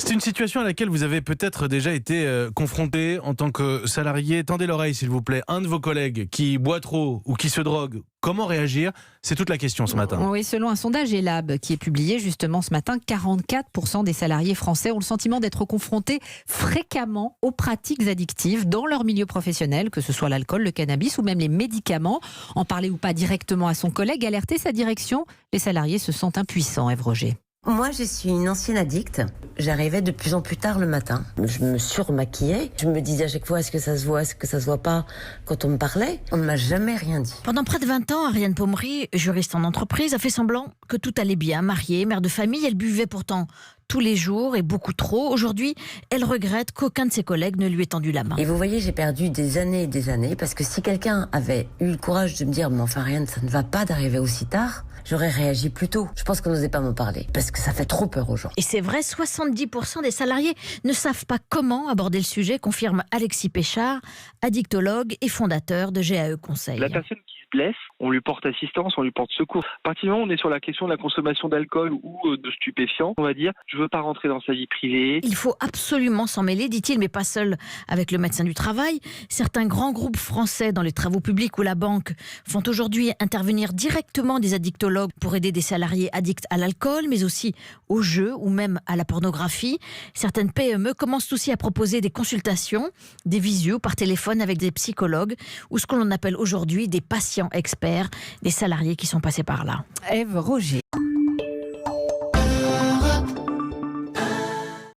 C'est une situation à laquelle vous avez peut-être déjà été confronté en tant que salarié. Tendez l'oreille s'il vous plaît. Un de vos collègues qui boit trop ou qui se drogue, comment réagir? C'est toute la question ce matin. Oui, selon un sondage Elab qui est publié justement ce matin, 44% des salariés français ont le sentiment d'être confrontés fréquemment aux pratiques addictives dans leur milieu professionnel, que ce soit l'alcool, le cannabis ou même les médicaments. En parler ou pas directement à son collègue, alerter sa direction, les salariés se sentent impuissants, Ève Roger. Moi, je suis une ancienne addicte. J'arrivais de plus en plus tard le matin. Je me surmaquillais. Je me disais à chaque fois, est-ce que ça se voit, est-ce que ça se voit pas quand on me parlait. On ne m'a jamais rien dit. Pendant près de 20 ans, Ariane Pommery, juriste en entreprise, a fait semblant que tout allait bien. Mariée, mère de famille, elle buvait pourtant tous les jours et beaucoup trop. Aujourd'hui, elle regrette qu'aucun de ses collègues ne lui ait tendu la main. Et vous voyez, j'ai perdu des années et des années parce que si quelqu'un avait eu le courage de me dire, mais enfin Ariane, ça ne va pas d'arriver aussi tard, j'aurais réagi plus tôt. Je pense qu'on n'osait pas m'en parler parce que ça fait trop peur aux gens. Et c'est vrai, 70% des salariés ne savent pas comment aborder le sujet, confirme Alexis Péchard, addictologue et fondateur de GAE Conseil. La personne qui se blesse, on lui porte assistance, on lui porte secours. À partir du moment où on est sur la question de la consommation d'alcool ou de stupéfiants, on va dire, je veux pas rentrer dans sa vie privée. Il faut absolument s'en mêler, dit-il, mais pas seul avec le médecin du travail. Certains grands groupes français dans les travaux publics ou la banque font aujourd'hui intervenir directement des addictologues pour aider des salariés addicts à l'alcool, mais aussi aux jeux ou même à la pornographie. Certaines PME commencent aussi à proposer des consultations, des visios par téléphone avec des psychologues ou ce que l'on appelle aujourd'hui des patients experts, des salariés qui sont passés par là. Ève Roger.